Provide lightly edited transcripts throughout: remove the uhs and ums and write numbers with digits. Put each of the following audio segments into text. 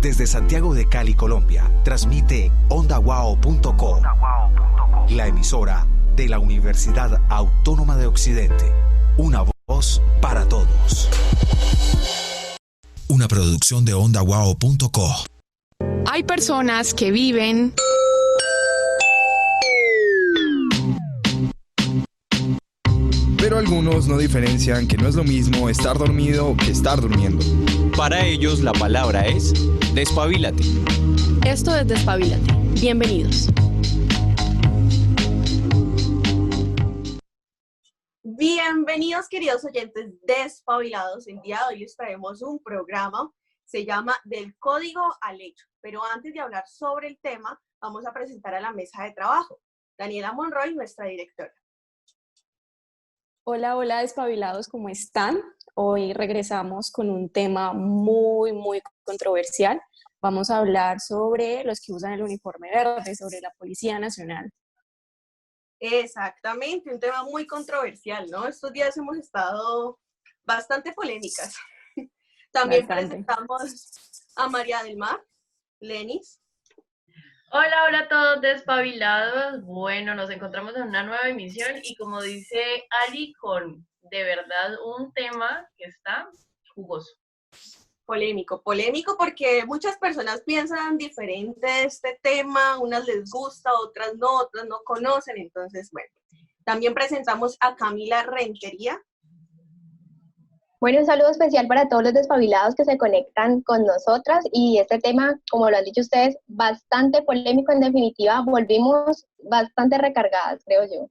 Desde Santiago de Cali, Colombia, transmite ondawao.co, la emisora de la Universidad Autónoma de Occidente. Una voz para todos. Una producción de ondawao.co. Hay personas que viven pero algunos no diferencian que no es lo mismo estar dormido que estar durmiendo. Para ellos la palabra es despabilate. Esto es Despabilate. Bienvenidos. Bienvenidos, queridos oyentes despabilados. El día de hoy les traemos un programa, se llama Del Código al Hecho. Pero antes de hablar sobre el tema, vamos a presentar a la mesa de trabajo. Daniela Monroy, nuestra directora. Hola, hola despabilados, ¿cómo están? Hoy regresamos con un tema muy controversial. Vamos a hablar sobre los que usan el uniforme verde, sobre la Policía Nacional. Exactamente, un tema muy controversial, ¿no? Estos días hemos estado bastante polémicas. También presentamos a María del Mar, Lenis. Hola, hola a todos despabilados. Bueno, nos encontramos en una nueva emisión y como dice Ali, con de verdad un tema que está jugoso. Polémico porque muchas personas piensan diferente de este tema, unas les gusta, otras no conocen, entonces bueno. También presentamos a Camila Rentería. Bueno, un saludo especial para todos los despabilados que se conectan con nosotras y este tema, como lo han dicho ustedes, bastante polémico en definitiva, volvimos bastante recargadas, creo yo.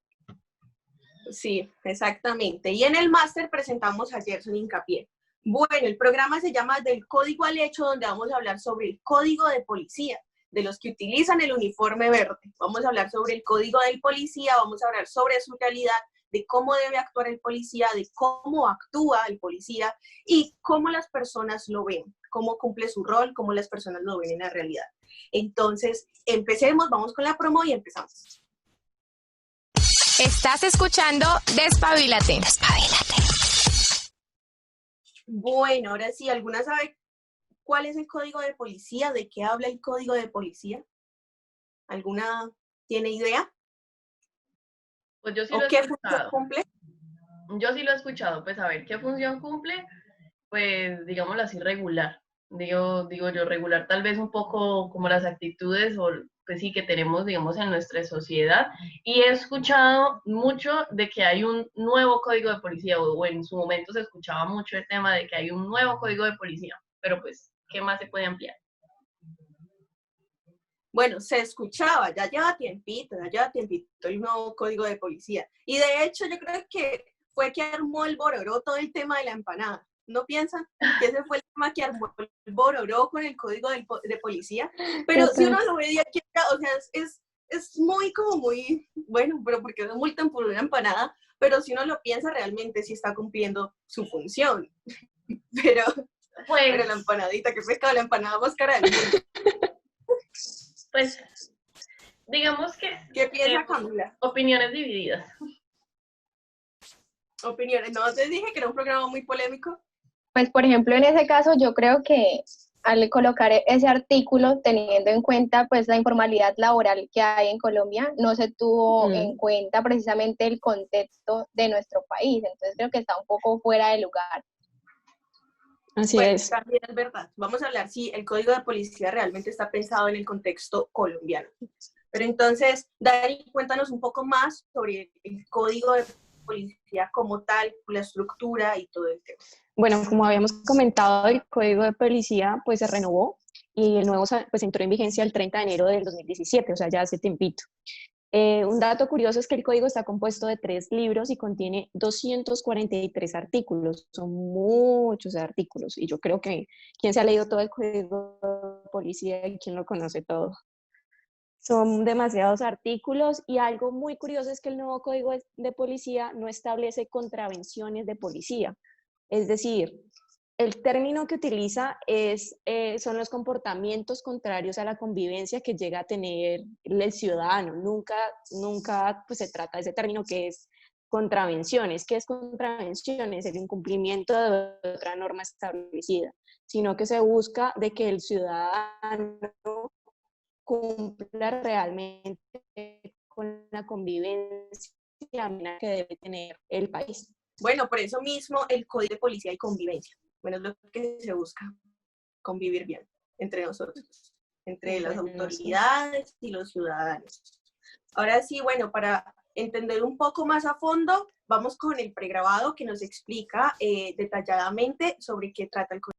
Sí, exactamente. Y en el máster presentamos a Gerson Hincapié. Bueno, el programa se llama Del Código al Hecho, donde vamos a hablar sobre el código de policía, de los que utilizan el uniforme verde. Vamos a hablar sobre el código del policía, vamos a hablar sobre su realidad, de cómo debe actuar el policía, de cómo actúa el policía y cómo las personas lo ven, cómo cumple su rol, cómo las personas lo ven en la realidad. Entonces, empecemos, vamos con la promo y empezamos. Estás escuchando Despabilate. Despabilate. Bueno, ahora sí, ¿alguna sabe cuál es el código de policía? ¿De qué habla el código de policía? ¿Alguna tiene idea? Pues yo sí lo he escuchado. ¿Qué función cumple? Yo sí lo he escuchado. Pues a ver, ¿qué función cumple? Pues digámoslo así, regular. Digo yo, regular tal vez un poco como las actitudes o pues sí que tenemos, digamos, en nuestra sociedad. Y he escuchado mucho de que hay un nuevo código de policía, o en su momento se escuchaba mucho el tema de que hay un nuevo código de policía. Pero pues, ¿qué más se puede ampliar? Bueno, se escuchaba, ya lleva tiempito el nuevo código de policía. Y de hecho yo creo que fue que armó el bororó todo el tema de la empanada. ¿No piensan que ese fue el tema que armó el bororó con el código de policía? Pero si uno lo ve de aquí acá, o sea, es muy bueno, pero porque es multan por una empanada, pero si uno lo piensa realmente sí está cumpliendo su función. Pero la empanadita, que pescado, la empanada más cara del mundo. Pues, digamos que... ¿Qué piensa Camila? Opiniones divididas. Opiniones. No, te dije que era un programa muy polémico. Pues, por ejemplo, en ese caso, yo creo que al colocar ese artículo, teniendo en cuenta pues la informalidad laboral que hay en Colombia, no se tuvo en cuenta precisamente el contexto de nuestro país. Entonces, creo que está un poco fuera de lugar. Así pues, es. También es verdad. Vamos a hablar si el código de policía realmente está pensado en el contexto colombiano. Pero entonces, Dani, cuéntanos un poco más sobre el código de policía como tal, la estructura y todo el tema. Bueno, como habíamos comentado, el código de policía pues se renovó y el nuevo pues entró en vigencia el 30 de enero del 2017, o sea, ya hace tiempito. Un dato curioso es que el código está compuesto de 3 libros y contiene 243 artículos. Son muchos artículos y yo creo que ¿quién se ha leído todo el código de policía y quién lo conoce todo? Son demasiados artículos y algo muy curioso es que el nuevo código de policía no establece contravenciones de policía. Es decir, el término que utiliza son los comportamientos contrarios a la convivencia que llega a tener el ciudadano. Nunca pues, se trata de ese término que es contravenciones. ¿Qué es contravenciones? El incumplimiento de otra norma establecida, sino que se busca de que el ciudadano cumpla realmente con la convivencia que debe tener el país. Bueno, por eso mismo el Código de Policía y Convivencia. Bueno, es lo que se busca, convivir bien entre nosotros, entre las autoridades y los ciudadanos. Ahora sí, bueno, para entender un poco más a fondo, vamos con el pregrabado que nos explica detalladamente sobre qué trata el Código.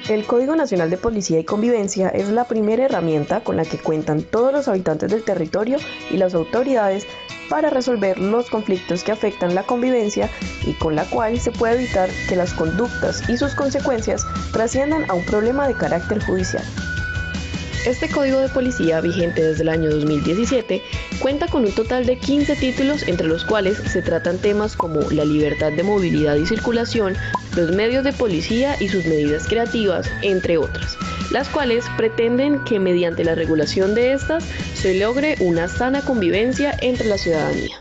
El Código Nacional de Policía y Convivencia es la primera herramienta con la que cuentan todos los habitantes del territorio y las autoridades para resolver los conflictos que afectan la convivencia y con la cual se puede evitar que las conductas y sus consecuencias trasciendan a un problema de carácter judicial. Este Código de Policía, vigente desde el año 2017, cuenta con un total de 15 títulos, entre los cuales se tratan temas como la libertad de movilidad y circulación, los medios de policía y sus medidas creativas, entre otras, las cuales pretenden que mediante la regulación de estas se logre una sana convivencia entre la ciudadanía.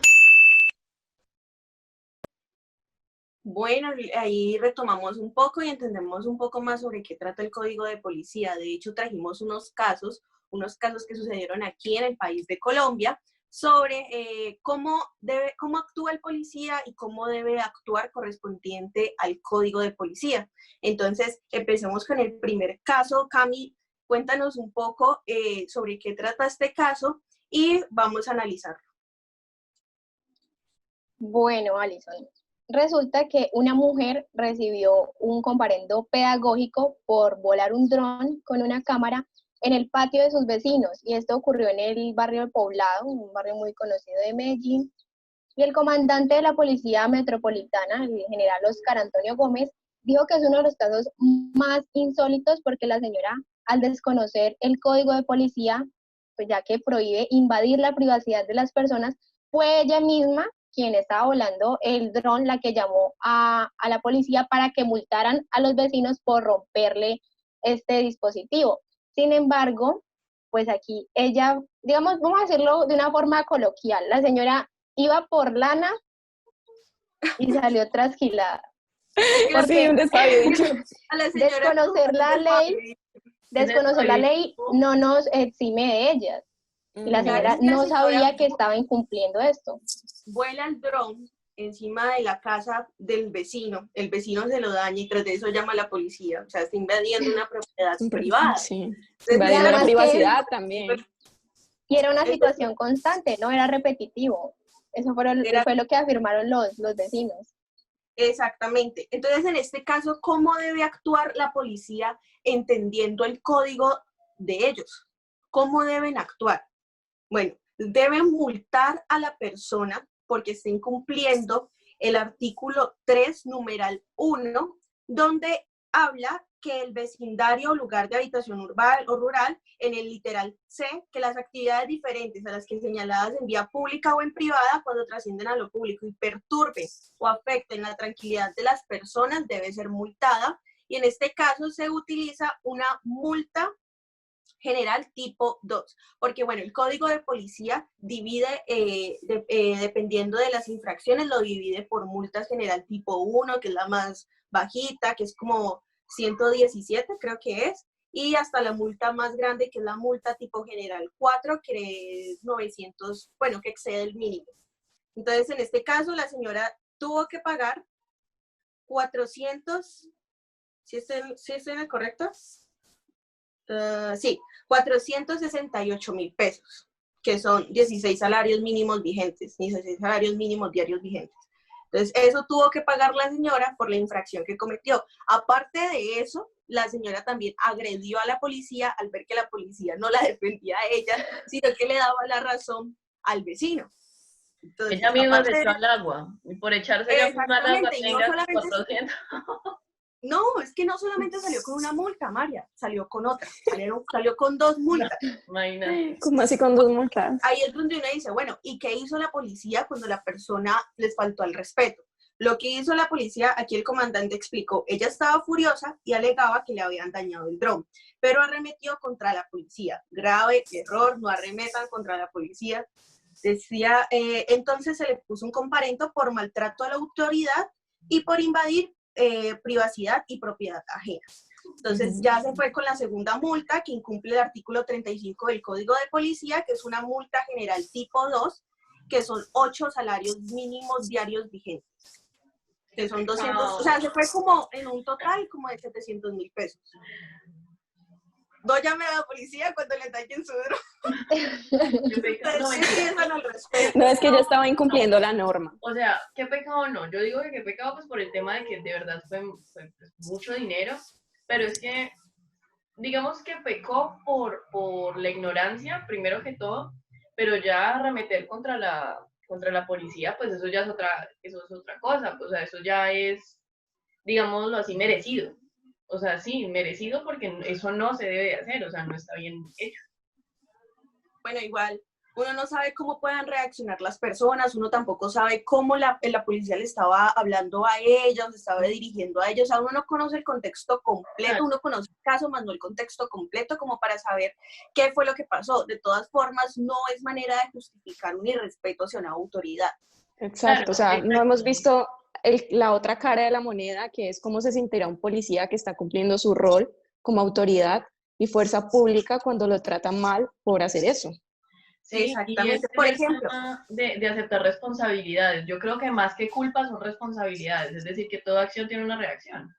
Bueno, ahí retomamos un poco y entendemos un poco más sobre qué trata el Código de Policía. De hecho, trajimos unos casos que sucedieron aquí en el país de Colombia, sobre cómo actúa el policía y cómo debe actuar correspondiente al Código de Policía. Entonces, empecemos con el primer caso. Cami, cuéntanos un poco sobre qué trata este caso y vamos a analizarlo. Bueno, Alison, resulta que una mujer recibió un comparendo pedagógico por volar un dron con una cámara en el patio de sus vecinos, y esto ocurrió en el barrio del Poblado, un barrio muy conocido de Medellín, y el comandante de la Policía Metropolitana, el general Oscar Antonio Gómez, dijo que es uno de los casos más insólitos porque la señora, al desconocer el Código de Policía, pues ya que prohíbe invadir la privacidad de las personas, fue ella misma quien estaba volando el dron la que llamó a la policía para que multaran a los vecinos por romperle este dispositivo. Sin embargo, pues aquí ella, digamos, vamos a decirlo de una forma coloquial, la señora iba por lana y salió trasquilada. Sí, un despabillo. Desconocer la ley no nos exime de ellas. Y la señora no sabía que estaba incumpliendo esto. Vuela el dron encima de la casa del vecino, el vecino se lo daña y tras de eso llama a la policía, o sea, está invadiendo una propiedad privada. Sí, invadiendo la privacidad también. Y era una situación constante, no era repetitivo. Eso fue lo que afirmaron los vecinos. Exactamente. Entonces, en este caso, ¿cómo debe actuar la policía entendiendo el código de ellos? ¿Cómo deben actuar? Bueno, deben multar a la persona porque está incumpliendo el artículo 3, numeral 1, donde habla que el vecindario o lugar de habitación urbana o rural, en el literal C, que las actividades diferentes a las que señaladas en vía pública o en privada, cuando trascienden a lo público y perturben o afecten la tranquilidad de las personas, debe ser multada. Y en este caso se utiliza una multa general tipo 2, porque bueno, el Código de Policía divide, dependiendo de las infracciones, lo divide por multas general tipo 1, que es la más bajita, que es como 117, creo que es, y hasta la multa más grande, que es la multa tipo general 4, que es 900, bueno, que excede el mínimo. Entonces, en este caso, la señora tuvo que pagar 400, ¿sí estoy en el correcto? Sí, 468,000 pesos, que son 16 salarios mínimos vigentes, 16 salarios mínimos diarios vigentes. Entonces, eso tuvo que pagar la señora por la infracción que cometió. Aparte de eso, la señora también agredió a la policía al ver que la policía no la defendía a ella, sino que le daba la razón al vecino. Entonces, ella misma se echó al agua, y por echarse ella misma al agua, tenga 400. No, es que no solamente salió con una multa, María, salió con otra, salió con 2 multas. Imagínate. ¿Cómo así con 2 multas? Ahí es donde uno dice, bueno, ¿y qué hizo la policía cuando la persona les faltó al respeto? Lo que hizo la policía, aquí el comandante explicó, ella estaba furiosa y alegaba que le habían dañado el dron, pero arremetió contra la policía. Grave error, no arremetan contra la policía. Decía, entonces se le puso un comparendo por maltrato a la autoridad y por invadir privacidad y propiedad ajena. Entonces ya se fue con la segunda multa, que incumple el artículo 35 del Código de Policía, que es una multa general tipo 2, que son 8 salarios mínimos diarios vigentes, que son 200, o sea, se fue como en un total como de 700.000 pesos. No llame a la policía cuando le dañen su droga. No, es que yo estaba incumpliendo la norma. O sea, ¿qué pecado no? Yo digo que qué pecado pues por el tema de que de verdad fue pues, mucho dinero, pero es que, digamos que pecó por la ignorancia, primero que todo, pero ya arremeter contra la policía, pues eso ya es otra cosa, pues, o sea, eso ya es, digámoslo así, merecido. O sea, sí, merecido porque eso no se debe de hacer, o sea, no está bien hecho. Bueno, igual, uno no sabe cómo puedan reaccionar las personas, uno tampoco sabe cómo la policía le estaba hablando a ellos, se estaba dirigiendo a ellos, o sea, uno no conoce el contexto completo, uno conoce el caso, más no el contexto completo, como para saber qué fue lo que pasó. De todas formas, no es manera de justificar un irrespeto hacia una autoridad. Exacto, claro, o sea, no hemos visto la otra cara de la moneda, que es cómo se sentirá un policía que está cumpliendo su rol como autoridad y fuerza pública cuando lo tratan mal por hacer eso. Sí, exactamente. Por ejemplo, de aceptar responsabilidades. Yo creo que más que culpa son responsabilidades, es decir, que toda acción tiene una reacción.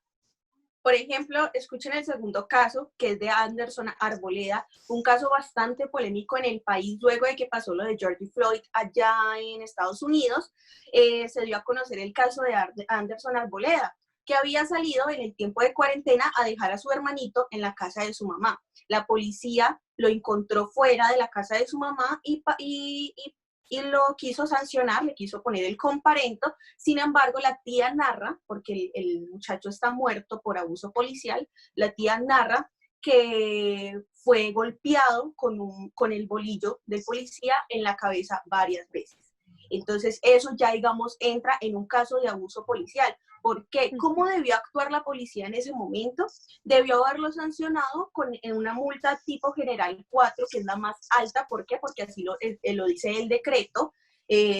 Por ejemplo, escuchen el segundo caso, que es de Anderson Arboleda, un caso bastante polémico en el país luego de que pasó lo de George Floyd allá en Estados Unidos. Se dio a conocer el caso de Anderson Arboleda, que había salido en el tiempo de cuarentena a dejar a su hermanito en la casa de su mamá. La policía lo encontró fuera de la casa de su mamá y lo quiso sancionar, le quiso poner el comparendo. Sin embargo, la tía narra, porque el muchacho está muerto por abuso policial, la tía narra que fue golpeado con el bolillo del policía en la cabeza varias veces. Entonces, eso ya, digamos, entra en un caso de abuso policial. ¿Por qué? ¿Cómo debió actuar la policía en ese momento? Debió haberlo sancionado en una multa tipo general 4, que es la más alta. ¿Por qué? Porque así lo dice el decreto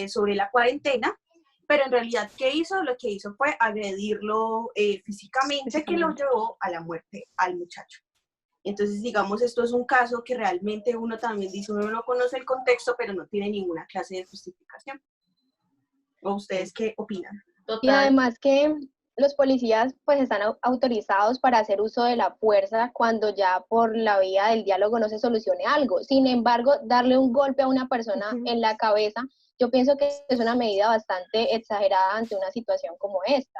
sobre la cuarentena. Pero en realidad, ¿qué hizo? Lo que hizo fue agredirlo físicamente, que lo llevó a la muerte al muchacho. Entonces, digamos, esto es un caso que realmente uno también dice, uno no conoce el contexto, pero no tiene ninguna clase de justificación. ¿O ustedes qué opinan? Total. Y además que los policías pues están autorizados para hacer uso de la fuerza cuando ya por la vía del diálogo no se solucione algo. Sin embargo, darle un golpe a una persona en la cabeza, yo pienso que es una medida bastante exagerada ante una situación como esta.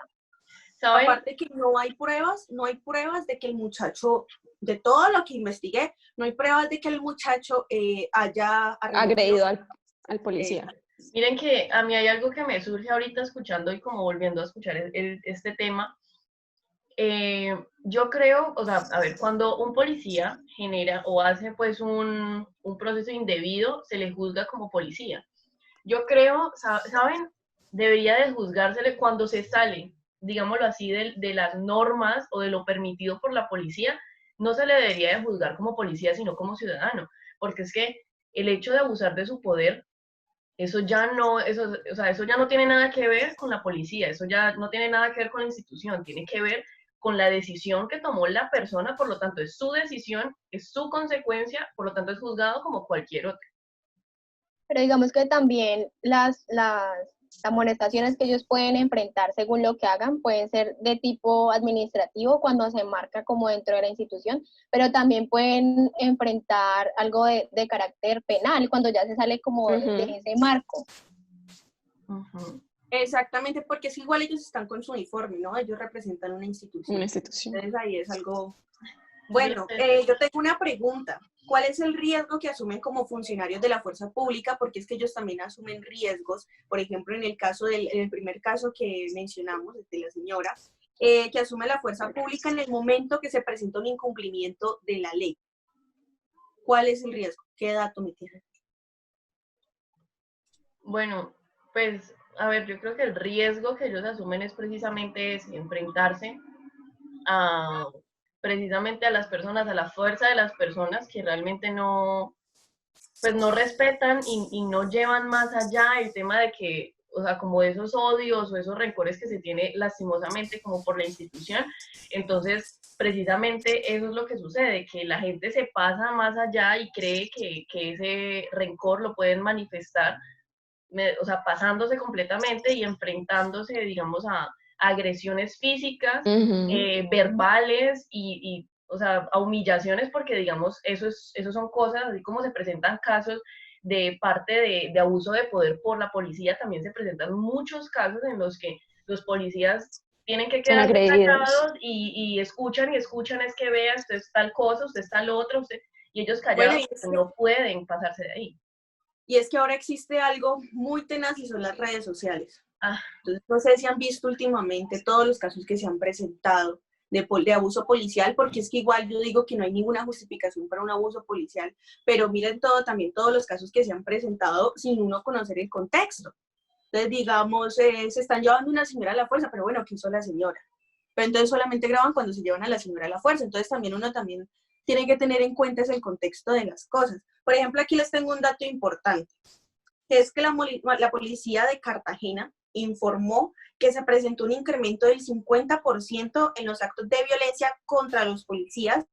¿Saben? Aparte que no hay pruebas de que el muchacho, de todo lo que investigué, no hay pruebas de que el muchacho haya agredido al policía. Miren que a mí hay algo que me surge ahorita escuchando y como volviendo a escuchar este tema. Yo creo, o sea, a ver, cuando un policía genera o hace pues un proceso indebido, se le juzga como policía. Yo creo, ¿saben? Debería de juzgársele cuando se sale, digámoslo así, de las normas o de lo permitido por la policía. No se le debería de juzgar como policía, sino como ciudadano, porque es que el hecho de abusar de su poder, eso ya no tiene nada que ver con la policía, eso ya no tiene nada que ver con la institución, tiene que ver con la decisión que tomó la persona, por lo tanto es su decisión, es su consecuencia, por lo tanto es juzgado como cualquier otro. Pero digamos que también las amonestaciones que ellos pueden enfrentar según lo que hagan pueden ser de tipo administrativo cuando se marca como dentro de la institución, pero también pueden enfrentar algo de carácter penal cuando ya se sale como de ese marco. Exactamente, porque es igual ellos están con su uniforme, ¿no? Ellos representan una institución. Una institución. Entonces ahí es algo... Bueno, yo tengo una pregunta. ¿Cuál es el riesgo que asumen como funcionarios de la fuerza pública? Porque es que ellos también asumen riesgos. Por ejemplo, en el primer caso que mencionamos, de la señora, que asume la fuerza pública en el momento que se presenta un incumplimiento de la ley. ¿Cuál es el riesgo? ¿Qué dato me tiene? Bueno, pues, a ver, yo creo que el riesgo que ellos asumen es precisamente enfrentarse precisamente a las personas, a la fuerza de las personas que realmente no pues no respetan y no llevan más allá el tema de que, o sea, como esos odios o esos rencores que se tiene lastimosamente como por la institución. Entonces, precisamente eso es lo que sucede, que la gente se pasa más allá y cree que ese rencor lo pueden manifestar, o sea, pasándose completamente y enfrentándose, digamos, a agresiones físicas, verbales o sea, a humillaciones, porque, digamos, eso son cosas, así como se presentan casos de parte de abuso de poder por la policía, también se presentan muchos casos en los que los policías tienen que quedar callados y escuchan, es que vea, usted es tal cosa, usted es tal otra, y ellos callados no pueden pasarse de ahí. Y es que ahora existe algo muy tenaz y son las redes sociales. Entonces, no sé si han visto últimamente todos los casos que se han presentado de abuso policial, porque es que igual yo digo que no hay ninguna justificación para un abuso policial, pero miren también todos los casos que se han presentado sin uno conocer el contexto. Entonces, digamos, se están llevando una señora a la fuerza, pero bueno, ¿qué hizo la señora? Pero entonces solamente graban cuando se llevan a la señora a la fuerza. Entonces uno también tiene que tener en cuenta el contexto de las cosas. Por ejemplo, aquí les tengo un dato importante, que es que la policía de Cartagena informó que se presentó un incremento del 50% en los actos de violencia contra los policías,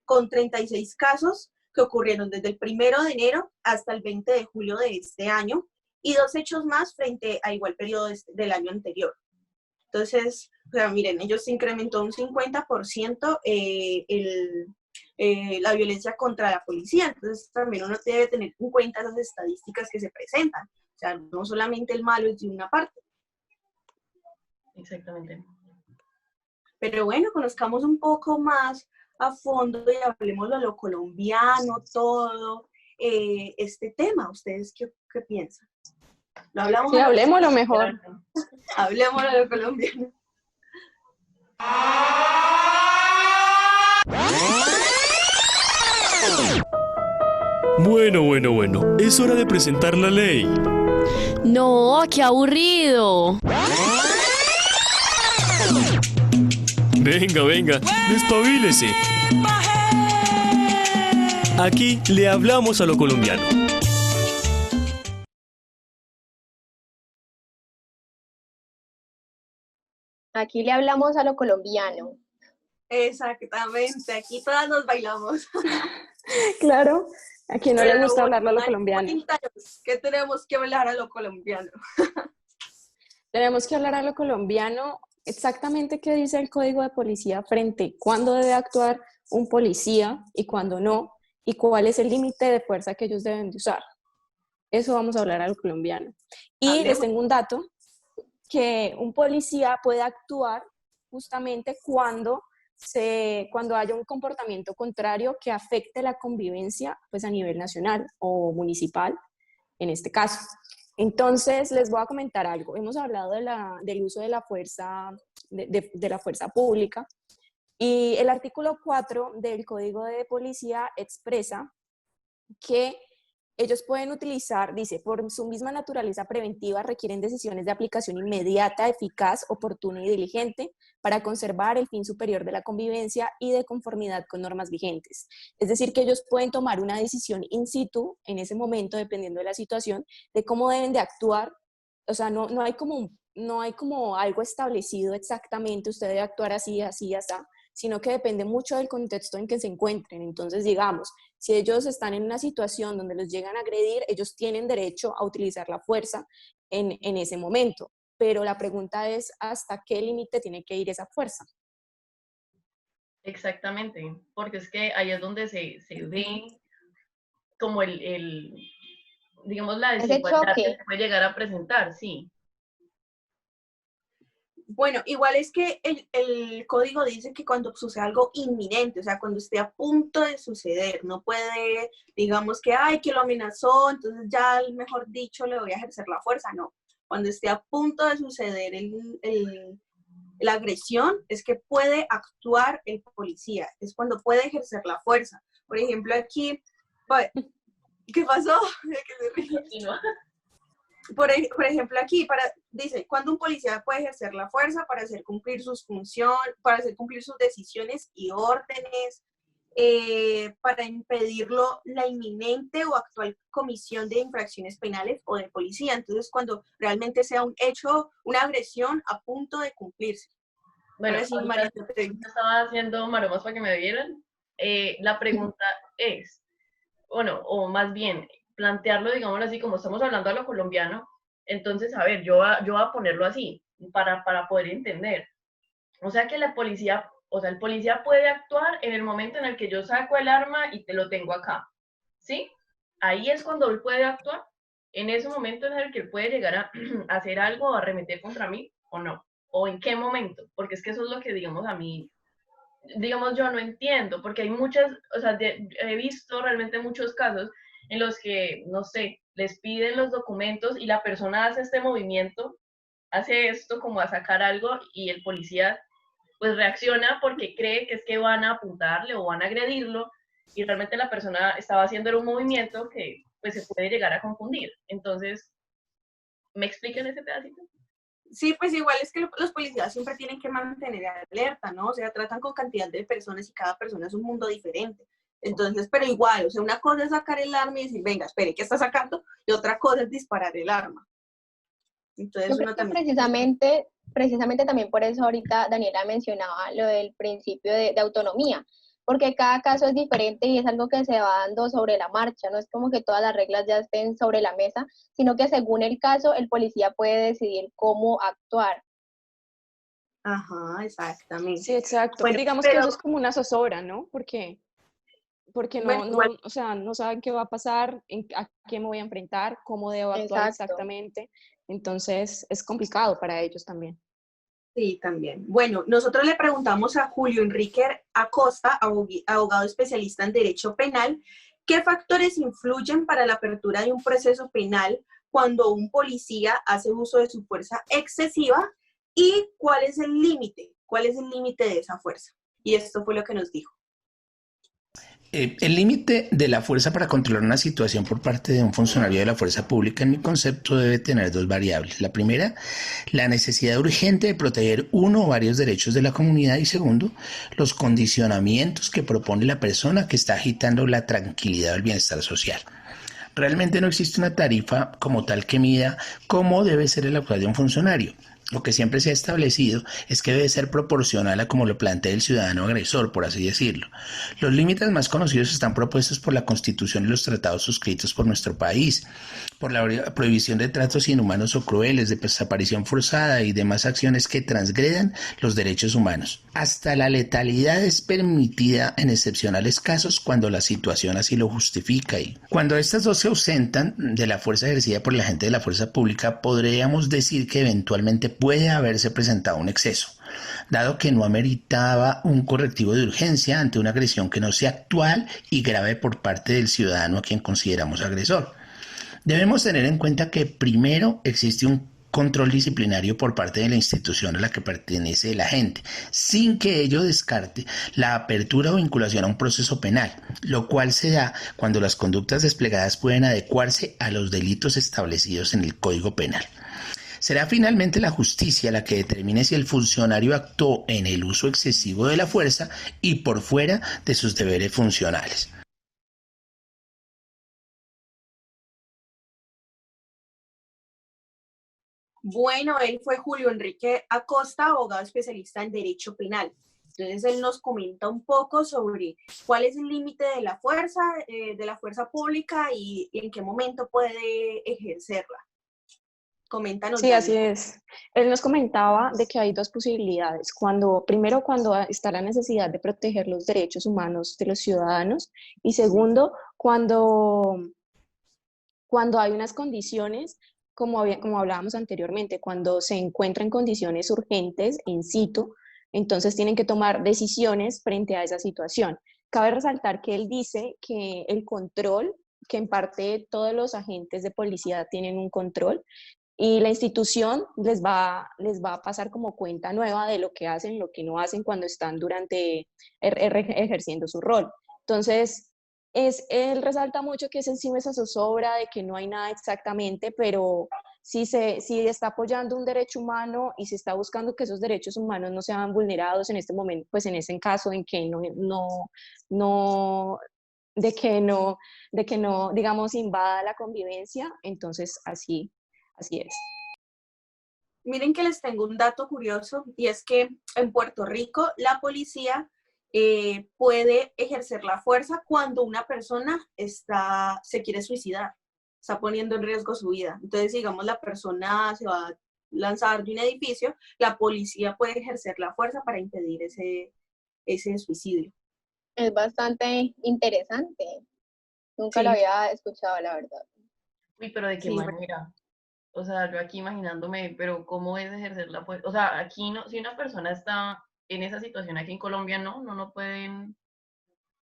con 36 casos que ocurrieron desde el 1 de enero hasta el 20 de julio de este año, y 2 hechos más frente a igual periodo del año anterior. Entonces, o sea, miren, ellos se incrementó un 50% la violencia contra la policía. Entonces, también uno debe tener en cuenta esas estadísticas que se presentan. O sea, no solamente el malo es de una parte. Exactamente. Pero bueno, conozcamos un poco más a fondo y hablemos de lo colombiano, todo este tema. ¿Ustedes qué piensan? ¿Lo hablamos? Sí, hablemos lo mejor. Hablemos de lo colombiano. Bueno, es hora de presentar la ley. No, qué aburrido. Venga, despabilese. Aquí le hablamos a lo colombiano. Aquí le hablamos a lo colombiano. Exactamente, aquí todas nos bailamos. Claro, a quien no le gusta hablarlo a lo colombiano. ¿Qué tenemos que hablar a lo colombiano? Tenemos que hablar a lo colombiano exactamente qué dice el Código de Policía frente cuándo debe actuar un policía y cuándo no, y cuál es el límite de fuerza que ellos deben de usar. Eso vamos a hablar a lo colombiano. Y les tengo un dato, que un policía puede actuar justamente cuando haya un comportamiento contrario que afecte la convivencia pues, a nivel nacional o municipal, en este caso. Entonces, les voy a comentar algo. Hemos hablado del uso de la fuerza, de la fuerza pública, y el artículo 4 del Código de Policía expresa que ellos pueden utilizar, dice, por su misma naturaleza preventiva, requieren decisiones de aplicación inmediata, eficaz, oportuna y diligente para conservar el fin superior de la convivencia y de conformidad con normas vigentes. Es decir, que ellos pueden tomar una decisión in situ, en ese momento, dependiendo de la situación, de cómo deben de actuar. O sea, no hay como algo establecido exactamente, usted debe actuar así, así, así, sino que depende mucho del contexto en que se encuentren. Entonces, digamos, si ellos están en una situación donde los llegan a agredir, ellos tienen derecho a utilizar la fuerza en ese momento. Pero la pregunta es, ¿hasta qué límite tiene que ir esa fuerza? Exactamente, porque es que ahí es donde se ve como digamos, la desigualdad que se puede llegar a presentar, sí. Bueno, igual es que el código dice que cuando sucede algo inminente, o sea, cuando esté a punto de suceder, no puede, digamos que, que lo amenazó, entonces ya, mejor dicho, le voy a ejercer la fuerza, no. Cuando esté a punto de suceder la agresión, es que puede actuar el policía, es cuando puede ejercer la fuerza. Por ejemplo, aquí, ¿qué pasó? Por ejemplo, aquí dice, cuando un policía puede ejercer la fuerza para hacer cumplir sus funciones, para hacer cumplir sus decisiones y órdenes, para impedirlo la inminente o actual comisión de infracciones penales o de policía. Entonces, cuando realmente sea un hecho, una agresión a punto de cumplirse. Bueno, Ahora sí, María, yo estaba haciendo maromas para que me vieran. La pregunta es, bueno, o más bien, plantearlo, digámoslo así, como estamos hablando a lo colombiano, entonces, a ver, yo voy a ponerlo así, para poder entender. O sea que la policía, o sea, el policía puede actuar en el momento en el que yo saco el arma y te lo tengo acá, ¿sí? Ahí es cuando él puede actuar, en ese momento en el que él puede llegar a hacer algo o arremeter contra mí, o no, o en qué momento, porque es que eso es lo que, digamos, a mí, digamos, yo no entiendo, porque hay muchas, o sea, he visto realmente muchos casos en los que, no sé, les piden los documentos y la persona hace este movimiento, hace esto como a sacar algo y el policía pues reacciona porque cree que es que van a apuntarle o van a agredirlo y realmente la persona estaba haciendo un movimiento que pues se puede llegar a confundir. Entonces, ¿me explican ese pedacito? Sí, pues igual es que los policías siempre tienen que mantener alerta, ¿no? O sea, tratan con cantidad de personas y cada persona es un mundo diferente. Entonces, pero igual, o sea, una cosa es sacar el arma y decir, venga, espere, ¿qué está sacando? Y otra cosa es disparar el arma. Entonces, Yo creo que precisamente también por eso ahorita Daniela mencionaba lo del principio de autonomía, porque cada caso es diferente y es algo que se va dando sobre la marcha, no es como que todas las reglas ya estén sobre la mesa, sino que según el caso, el policía puede decidir cómo actuar. Ajá, exactamente. Sí, exacto. Bueno, Digamos que eso es como una zozobra, ¿no? Porque bueno, igual, o sea, no saben qué va a pasar, a qué me voy a enfrentar, cómo debo actuar Exacto. exactamente. Entonces, es complicado para ellos también. sí, también. Bueno, nosotros le preguntamos a Julio Enrique Acosta, abogado especialista en Derecho Penal, ¿qué factores influyen para la apertura de un proceso penal cuando un policía hace uso de su fuerza excesiva y cuál es el límite? ¿Cuál es el límite de esa fuerza? Y esto fue lo que nos dijo. El límite de la fuerza para controlar una situación por parte de un funcionario de la fuerza pública, en mi concepto, debe tener dos variables. La primera, la necesidad urgente de proteger uno o varios derechos de la comunidad y segundo, los condicionamientos que propone la persona que está agitando la tranquilidad o el bienestar social. Realmente no existe una tarifa como tal que mida cómo debe ser el actuar de un funcionario. Lo que siempre se ha establecido es que debe ser proporcional a como lo plantea el ciudadano agresor, por así decirlo. Los límites más conocidos están propuestos por la Constitución y los tratados suscritos por nuestro país, por la prohibición de tratos inhumanos o crueles, de desaparición forzada y demás acciones que transgredan los derechos humanos. Hasta la letalidad es permitida en excepcionales casos cuando la situación así lo justifica. Y cuando estas dos se ausentan de la fuerza ejercida por la gente de la fuerza pública, podríamos decir que eventualmente puede haberse presentado un exceso, dado que no ameritaba un correctivo de urgencia ante una agresión que no sea actual y grave por parte del ciudadano a quien consideramos agresor. Debemos tener en cuenta que primero existe un control disciplinario por parte de la institución a la que pertenece el agente, sin que ello descarte la apertura o vinculación a un proceso penal, lo cual se da cuando las conductas desplegadas pueden adecuarse a los delitos establecidos en el Código Penal. Será finalmente la justicia la que determine si el funcionario actuó en el uso excesivo de la fuerza y por fuera de sus deberes funcionales. Bueno, él fue Julio Enrique Acosta, abogado especialista en Derecho Penal. Entonces, él nos comenta un poco sobre cuál es el límite de la fuerza pública y en qué momento puede ejercerla. Coméntanos. Sí, así es. Él nos comentaba de que hay dos posibilidades. Primero, cuando está la necesidad de proteger los derechos humanos de los ciudadanos y segundo, cuando hay unas condiciones, como hablábamos anteriormente, cuando se encuentran condiciones urgentes in situ, entonces tienen que tomar decisiones frente a esa situación. Cabe resaltar que él dice que el control, que en parte todos los agentes de policía tienen un control, y la institución les va a pasar como cuenta nueva de lo que hacen, lo que no hacen cuando están ejerciendo su rol. Entonces, él resalta mucho que es encima esa zozobra de que no hay nada exactamente, pero si está apoyando un derecho humano y se está buscando que esos derechos humanos no sean vulnerados en este momento, pues en ese caso en que no de que no, digamos, invada la convivencia, entonces así es. Miren que les tengo un dato curioso y es que en Puerto Rico la policía puede ejercer la fuerza cuando una persona se quiere suicidar, está poniendo en riesgo su vida. Entonces, digamos, la persona se va a lanzar de un edificio, la policía puede ejercer la fuerza para impedir ese suicidio. Es bastante interesante. Nunca lo había escuchado, la verdad. Uy, pero ¿de qué manera? O sea, yo aquí imaginándome, pero ¿cómo es ejercer la fuerza? O sea, aquí no, si una persona está en esa situación aquí en Colombia, no pueden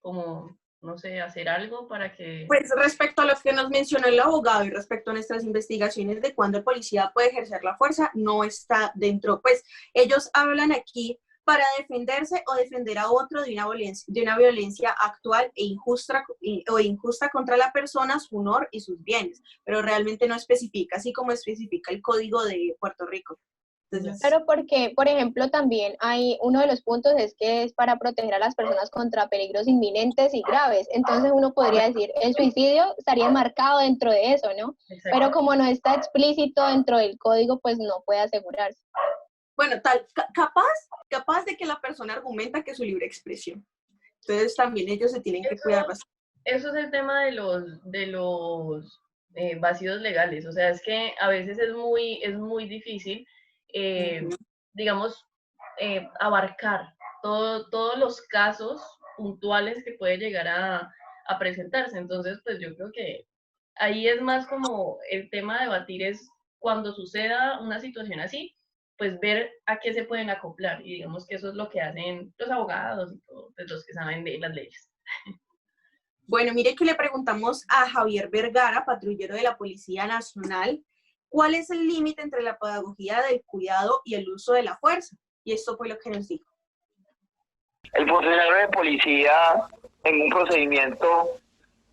como, no sé, hacer algo para que... Pues respecto a lo que nos mencionó el abogado y respecto a nuestras investigaciones de cuándo el policía puede ejercer la fuerza, no está dentro. Pues ellos hablan aquí para defenderse o defender a otro de una violencia actual e injusta contra la persona, su honor y sus bienes, pero realmente no especifica, así como especifica el Código de Puerto Rico. Entonces, pero porque, por ejemplo, también hay uno de los puntos es que es para proteger a las personas contra peligros inminentes y graves. Entonces uno podría decir, el suicidio estaría marcado dentro de eso, ¿no? Exacto. Pero como no está explícito dentro del código, pues no puede asegurarse. Bueno, capaz de que la persona argumenta que es su libre expresión. Entonces también ellos se tienen que cuidar bastante. Eso es el tema de los vacíos legales. O sea, es que a veces es muy difícil, digamos, abarcar todos los casos puntuales que puede llegar a presentarse. Entonces, pues yo creo que ahí es más como el tema de debatir es cuando suceda una situación así, pues ver a qué se pueden acoplar, y digamos que eso es lo que hacen los abogados y todos pues, los que saben de las leyes. Bueno, mire que le preguntamos a Javier Vergara, patrullero de la Policía Nacional, ¿cuál es el límite entre la pedagogía del cuidado y el uso de la fuerza? Y esto fue lo que nos dijo. El funcionario de policía en un procedimiento,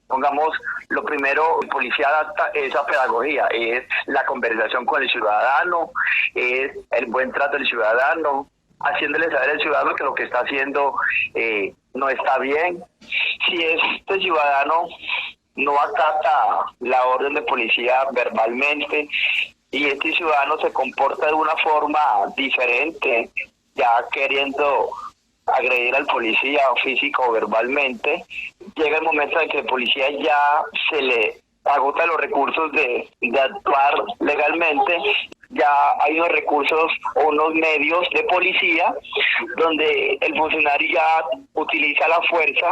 pongamos, lo primero, el policía adapta esa pedagogía, es la conversación con el ciudadano, es el buen trato del ciudadano, haciéndole saber al ciudadano que lo que está haciendo no está bien. Si este ciudadano no acata la orden de policía verbalmente y este ciudadano se comporta de una forma diferente, ya queriendo agredir al policía físico o verbalmente, llega el momento en que el policía ya se le agota los recursos de actuar legalmente. Ya hay unos recursos o unos medios de policía donde el funcionario ya utiliza la fuerza.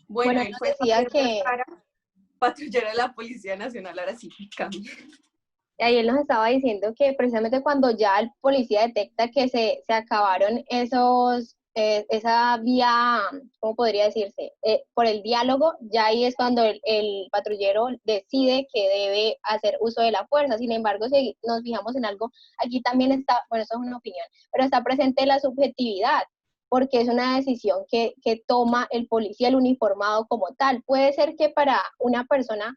Bueno, él fue decía que patrullero de la Policía Nacional, ahora sí, cambia. Ahí él nos estaba diciendo que precisamente cuando ya el policía detecta que se acabaron esa vía, ¿cómo podría decirse? Por el diálogo, ya ahí es cuando el patrullero decide que debe hacer uso de la fuerza. Sin embargo, si nos fijamos en algo, aquí también está, bueno, eso es una opinión, pero está presente la subjetividad, porque es una decisión que toma el policía, el uniformado como tal. Puede ser que para una persona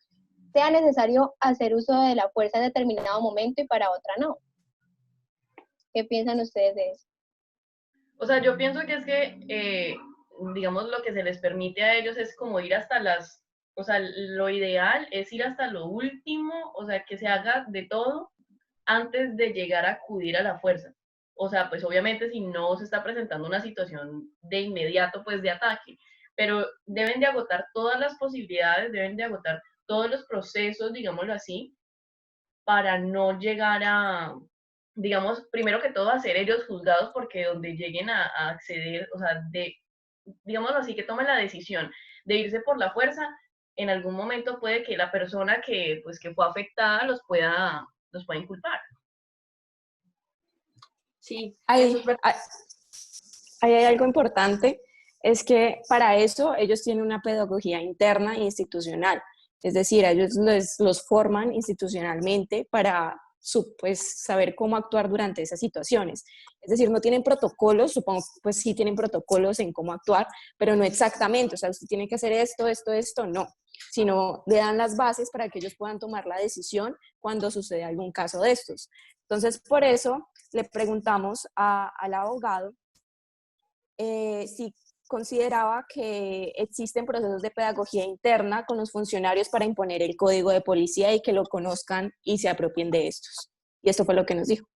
sea necesario hacer uso de la fuerza en determinado momento y para otra no. ¿Qué piensan ustedes de eso? O sea, yo pienso que es que, digamos, lo que se les permite a ellos es como ir hasta o sea, lo ideal es ir hasta lo último, o sea, que se haga de todo antes de llegar a acudir a la fuerza. O sea, pues obviamente si no se está presentando una situación de inmediato, pues de ataque, pero deben de agotar todas las posibilidades, deben de agotar todos los procesos, digámoslo así, para no llegar a, digamos, primero que todo a ser ellos juzgados, porque donde lleguen a acceder, o sea, digámoslo así, que tomen la decisión de irse por la fuerza, en algún momento puede que la persona que fue afectada los pueda inculpar. Sí, Ahí hay algo importante, es que para eso ellos tienen una pedagogía interna e institucional, es decir, ellos los forman institucionalmente para pues, saber cómo actuar durante esas situaciones. Es decir, no tienen protocolos, supongo, pues sí tienen protocolos en cómo actuar, pero no exactamente, o sea, usted tiene que hacer esto, no, sino le dan las bases para que ellos puedan tomar la decisión cuando sucede algún caso de estos. Entonces, por eso le preguntamos al abogado si consideraba que existen procesos de pedagogía interna con los funcionarios para imponer el código de policía y que lo conozcan y se apropien de estos. Y esto fue lo que nos dijo.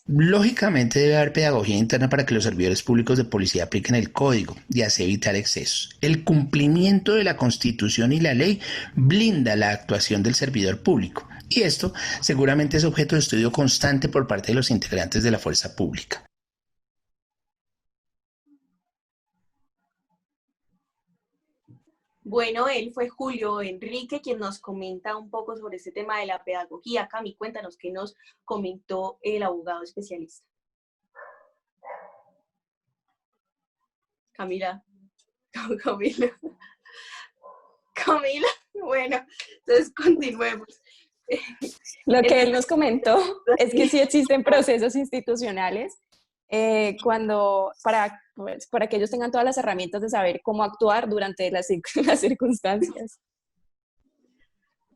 Lógicamente debe haber pedagogía interna para que los servidores públicos de policía apliquen el código y así evitar excesos. El cumplimiento de la Constitución y la ley blinda la actuación del servidor público y esto seguramente es objeto de estudio constante por parte de los integrantes de la fuerza pública. Bueno, él fue Julio Enrique quien nos comenta un poco sobre ese tema de la pedagogía. Cami, cuéntanos qué nos comentó el abogado especialista. Camila. Bueno, entonces continuemos. Lo que él nos comentó es que sí existen procesos institucionales para que ellos tengan todas las herramientas de saber cómo actuar durante las circunstancias.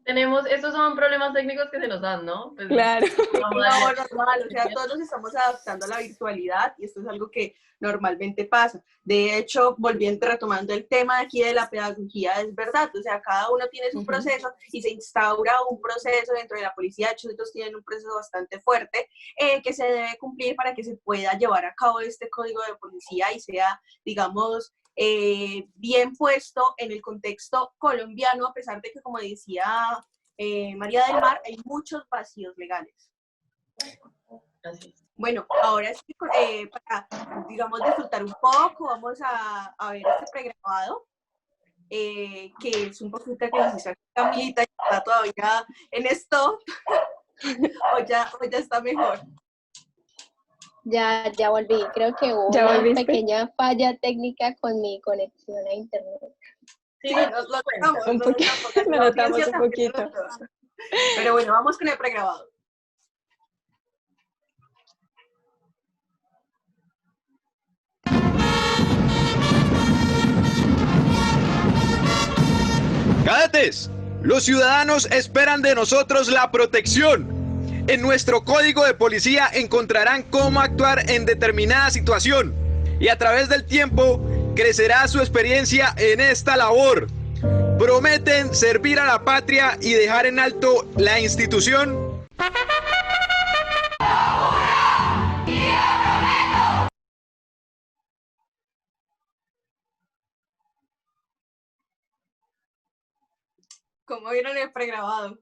Estos son problemas técnicos que se nos dan, ¿no? Pues, claro. No, normal, o sea, todos nos estamos adaptando a la virtualidad y esto es algo que normalmente pasa. De hecho, retomando el tema de aquí de la pedagogía, es verdad, o sea, cada uno tiene su proceso y se instaura un proceso dentro de la policía. De hecho, ellos tienen un proceso bastante fuerte que se debe cumplir para que se pueda llevar a cabo este código de policía y sea, digamos, bien puesto en el contexto colombiano, a pesar de que, como decía María del Mar, hay muchos vacíos legales. Bueno, ahora sí, para, digamos, disfrutar un poco, vamos a ver este pregrabado, que es un poquito que nos hizo Camilita, y está todavía en stop, o ya está mejor. Ya volví, creo que hubo una pequeña falla técnica con mi conexión a internet. Sí, nos notamos un poquito. Pero bueno, vamos con el pregrabado. Cadetes, los ciudadanos esperan de nosotros la protección. En nuestro código de policía encontrarán cómo actuar en determinada situación y a través del tiempo crecerá su experiencia en esta labor. ¿Prometen servir a la patria y dejar en alto la institución? ¿Cómo vieron el pregrabado?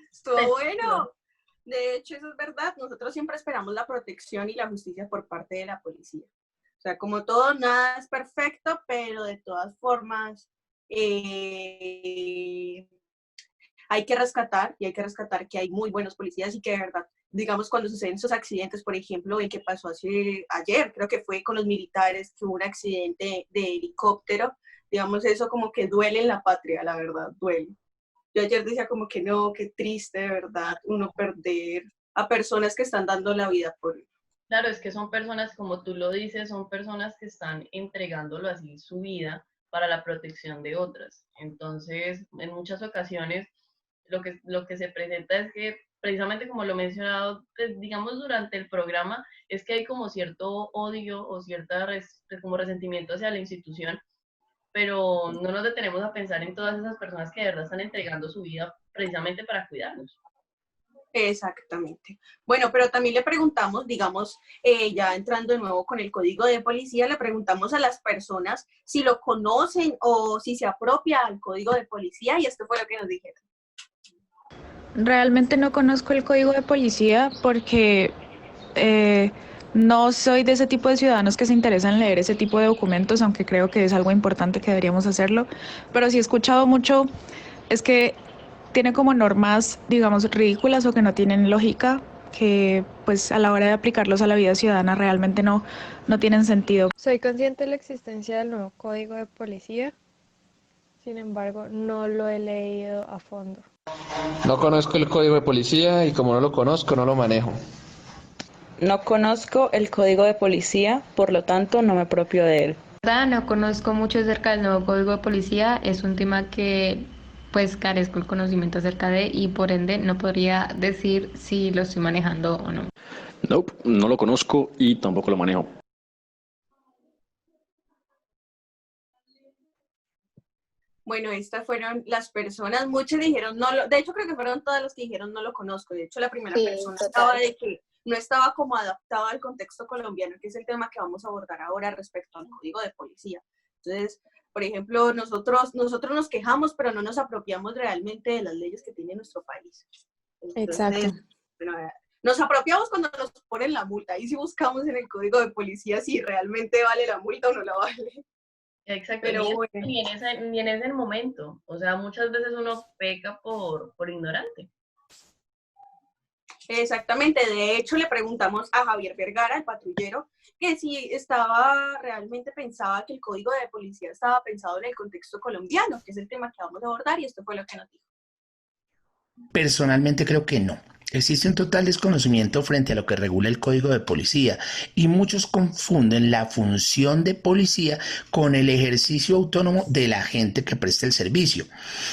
Estuvo bueno. De hecho, eso es verdad. Nosotros siempre esperamos la protección y la justicia por parte de la policía. O sea, como todo, nada es perfecto, pero de todas formas hay que rescatar que hay muy buenos policías y que de verdad, digamos, cuando suceden esos accidentes, por ejemplo, el que pasó ayer, creo que fue con los militares, que hubo un accidente de helicóptero, digamos, eso como que duele en la patria, la verdad, duele. Yo ayer decía como que no, qué triste, de verdad, uno perder a personas que están dando la vida por él. Claro, es que son personas, como tú lo dices, son personas que están entregándolo así su vida para la protección de otras. Entonces, en muchas ocasiones, lo que se presenta es que, precisamente como lo he mencionado, pues, digamos, durante el programa, es que hay como cierto odio o cierta como resentimiento hacia la institución, pero no nos detenemos a pensar en todas esas personas que de verdad están entregando su vida precisamente para cuidarnos. Exactamente. Bueno, pero también le preguntamos, digamos, ya entrando de nuevo con el código de policía, le preguntamos a las personas si lo conocen o si se apropia al código de policía y esto fue lo que nos dijeron. Realmente no conozco el código de policía porque no soy de ese tipo de ciudadanos que se interesan en leer ese tipo de documentos, aunque creo que es algo importante que deberíamos hacerlo, pero sí he escuchado mucho, es que tiene como normas, digamos, ridículas o que no tienen lógica, que pues a la hora de aplicarlos a la vida ciudadana realmente no tienen sentido. Soy consciente de la existencia del nuevo código de policía, sin embargo no lo he leído a fondo. No conozco el código de policía y como no lo conozco, no lo manejo. No conozco el código de policía, por lo tanto no me apropio de él. La verdad, no conozco mucho acerca del nuevo código de policía. Es un tema que pues carezco el conocimiento acerca de y por ende no podría decir si lo estoy manejando o no. Nope, no lo conozco y tampoco lo manejo. Bueno, estas fueron las personas, muchos dijeron, no lo, de hecho creo que fueron todas las que dijeron no lo conozco, de hecho la primera persona estaba de que no estaba como adaptado al contexto colombiano, que es el tema que vamos a abordar ahora respecto al código de policía. Entonces, por ejemplo, nosotros nos quejamos, pero no nos apropiamos realmente de las leyes que tiene nuestro país. Entonces, Exacto. Bueno, nos apropiamos cuando nos ponen la multa, y si buscamos en el código de policía si realmente vale la multa o no la vale. Exacto, Pero ni en ese momento. O sea, muchas veces uno peca por ignorante. Exactamente, de hecho le preguntamos a Javier Vergara, el patrullero, que si realmente pensaba que el código de policía estaba pensado en el contexto colombiano, que es el tema que vamos a abordar, y esto fue lo que nos dijo. Personalmente creo que no. Existe un total desconocimiento frente a lo que regula el código de policía y muchos confunden la función de policía con el ejercicio autónomo de la gente que presta el servicio,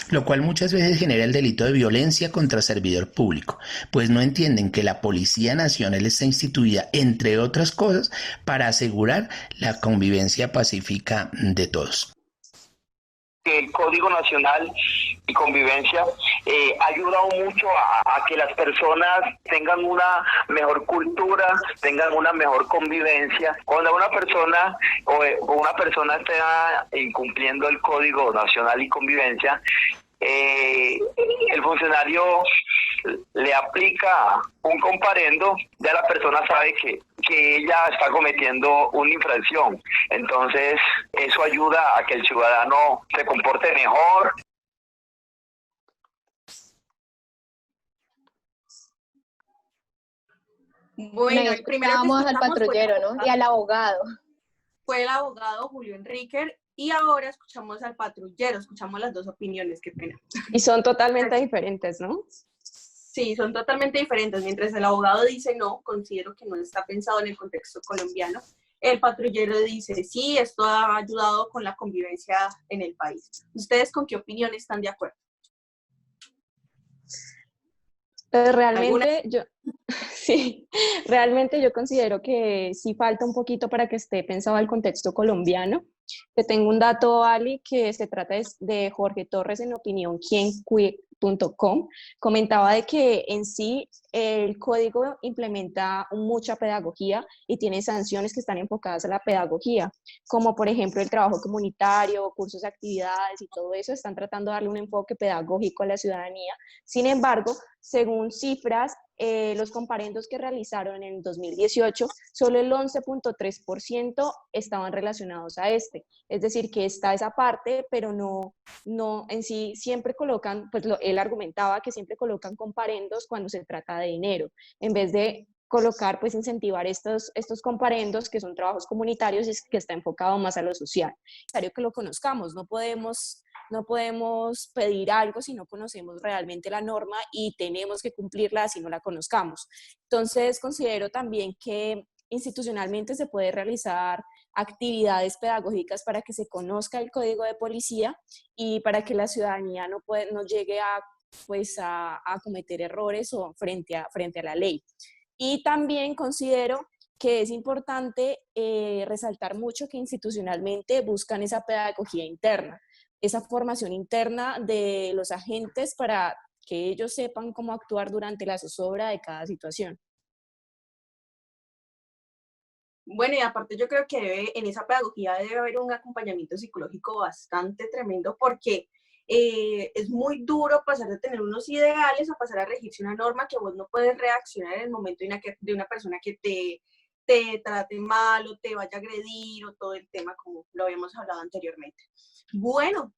lo cual muchas veces genera el delito de violencia contra servidor público, pues no entienden que la Policía Nacional está instituida, entre otras cosas, para asegurar la convivencia pacífica de todos. El Código Nacional y Convivencia ha ayudado mucho a que las personas tengan una mejor cultura, tengan una mejor convivencia. Cuando una persona está incumpliendo el Código Nacional y Convivencia, el funcionario le aplica un comparendo, ya la persona sabe que ella está cometiendo una infracción. Entonces, eso ayuda a que el ciudadano se comporte mejor. Bueno, el primero que escuchábamos al patrullero, ¿no? Y al abogado. Fue el abogado Julio Enrique, y ahora escuchamos al patrullero, escuchamos las dos opiniones, qué pena. Y son totalmente diferentes, ¿no? Sí, son totalmente diferentes. Mientras el abogado dice no, considero que no está pensado en el contexto colombiano, el patrullero dice sí, esto ha ayudado con la convivencia en el país. ¿Ustedes con qué opinión están de acuerdo? Realmente yo considero que sí falta un poquito para que esté pensado el contexto colombiano. Te tengo un dato, Ali, que se trata de Jorge Torres en opinionquienquick.com. Comentaba de que en sí el código implementa mucha pedagogía y tiene sanciones que están enfocadas a la pedagogía, como por ejemplo el trabajo comunitario, cursos de actividades y todo eso, están tratando de darle un enfoque pedagógico a la ciudadanía. Sin embargo, según cifras, los comparendos que realizaron en el 2018, solo el 11.3% estaban relacionados a este. Es decir, que está esa parte, pero no en sí siempre colocan, pues él argumentaba que siempre colocan comparendos cuando se trata de dinero, en vez de colocar, pues incentivar estos comparendos que son trabajos comunitarios y que está enfocado más a lo social. Es necesario que lo conozcamos, no podemos pedir algo si no conocemos realmente la norma y tenemos que cumplirla si no la conozcamos. Entonces, considero también que institucionalmente se puede realizar actividades pedagógicas para que se conozca el código de policía y para que la ciudadanía no llegue a cometer errores o frente a la ley. Y también considero que es importante resaltar mucho que institucionalmente buscan esa pedagogía interna, esa formación interna de los agentes para que ellos sepan cómo actuar durante la zozobra de cada situación. Bueno, y aparte yo creo que en esa pedagogía debe haber un acompañamiento psicológico bastante tremendo, porque es muy duro pasar de tener unos ideales a pasar a regirse una norma que vos no puedes reaccionar en el momento de una persona que te trate mal o te vaya a agredir o todo el tema como lo habíamos hablado anteriormente. Bueno,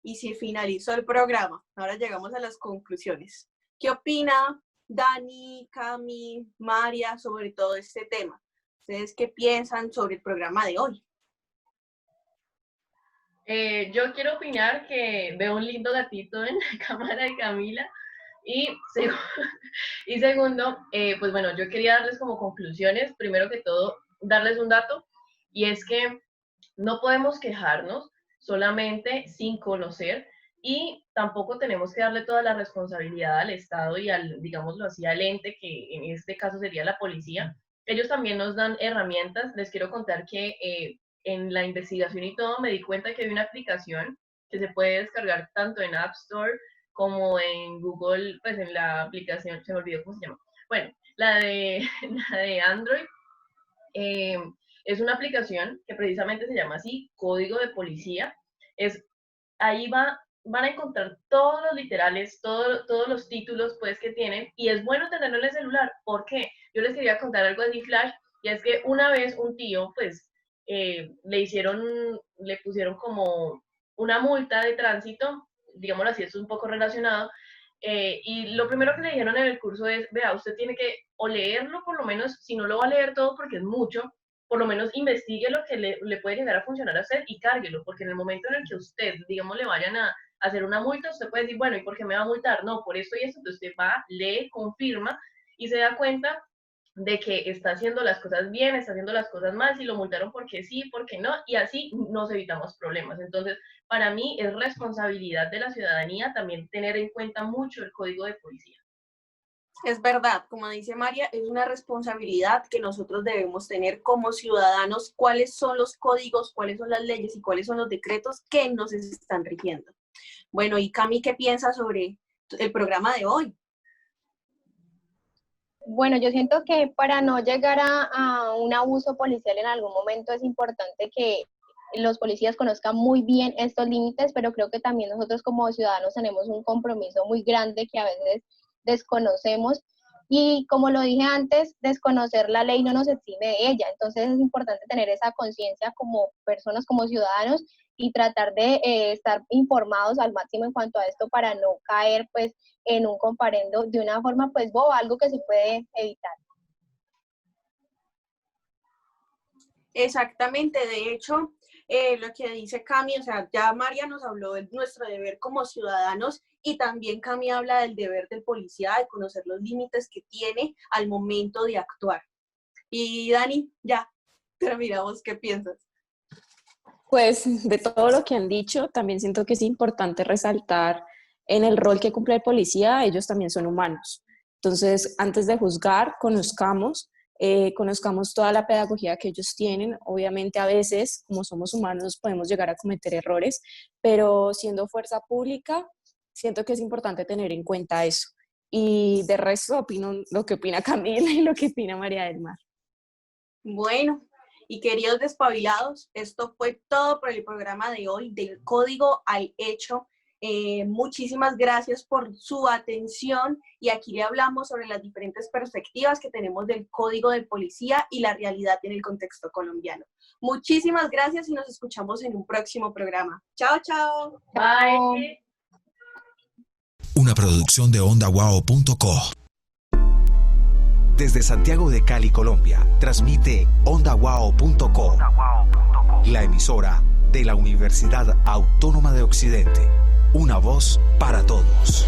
y si finalizó el programa, ahora llegamos a las conclusiones. ¿Qué opina Dani, Cami, María sobre todo este tema? ¿Ustedes qué piensan sobre el programa de hoy? Yo quiero opinar que veo un lindo gatito en la cámara de Camila. Y segundo, pues bueno, yo quería darles como conclusiones. Primero que todo, darles un dato, y es que no podemos quejarnos solamente sin conocer, y tampoco tenemos que darle toda la responsabilidad al Estado y al, digámoslo así, al ente, que en este caso sería la policía. Ellos también nos dan herramientas. Les quiero contar que en la investigación y todo me di cuenta que hay una aplicación que se puede descargar tanto en App Store como en Google, pues en la aplicación, se me olvidó cómo se llama. Bueno, la de Android. Es una aplicación que precisamente se llama así, Código de Policía. Ahí van a encontrar todos los literales, todos los títulos pues que tienen, y es bueno tenerlo en el celular. ¿Por qué? Yo les quería contar algo así flash, y es que una vez un tío pues le pusieron como una multa de tránsito, digámoslo así, es un poco relacionado, y lo primero que le dijeron en el curso es, vea, usted tiene que o leerlo, por lo menos, si no lo va a leer todo porque es mucho, por lo menos investigue lo que le puede llegar a funcionar a usted y cárguelo, porque en el momento en el que usted, digamos, le vayan a hacer una multa, usted puede decir, bueno, ¿y por qué me va a multar? No, por esto y esto. Entonces usted va, lee, confirma y se da cuenta de que está haciendo las cosas bien, está haciendo las cosas mal, si lo multaron porque sí, porque no, y así nos evitamos problemas. Entonces, para mí es responsabilidad de la ciudadanía también tener en cuenta mucho el Código de Policía. Es verdad, como dice María, es una responsabilidad que nosotros debemos tener como ciudadanos, cuáles son los códigos, cuáles son las leyes y cuáles son los decretos que nos están rigiendo. Bueno, y Cami, ¿qué piensas sobre el programa de hoy? Bueno, yo siento que para no llegar a un abuso policial en algún momento es importante que los policías conozcan muy bien estos límites, pero creo que también nosotros como ciudadanos tenemos un compromiso muy grande que a veces desconocemos, y como lo dije antes, desconocer la ley no nos exime de ella. Entonces es importante tener esa conciencia como personas, como ciudadanos, y tratar de estar informados al máximo en cuanto a esto para no caer pues en un comparendo de una forma pues boba, algo que se puede evitar. Exactamente, de hecho, lo que dice Cami, o sea, ya María nos habló de nuestro deber como ciudadanos, y también Cami habla del deber del policía de conocer los límites que tiene al momento de actuar. Y Dani, ya terminamos, ¿qué piensas? Pues de todo lo que han dicho, también siento que es importante resaltar en el rol que cumple el policía, ellos también son humanos. Entonces, antes de juzgar, conozcamos toda la pedagogía que ellos tienen. Obviamente a veces, como somos humanos, podemos llegar a cometer errores, pero siendo fuerza pública, siento que es importante tener en cuenta eso. Y de resto opino lo que opina Camila y lo que opina María del Mar. Bueno, y queridos despabilados, esto fue todo por el programa de hoy, del Código al Hecho. Muchísimas gracias por su atención, y aquí le hablamos sobre las diferentes perspectivas que tenemos del Código de Policía y la realidad en el contexto colombiano. Muchísimas gracias y nos escuchamos en un próximo programa. Chao, chao. Bye. Una producción de OndaWao.co. Desde Santiago de Cali, Colombia, transmite OndaWao.co, la emisora de la Universidad Autónoma de Occidente. Una voz para todos.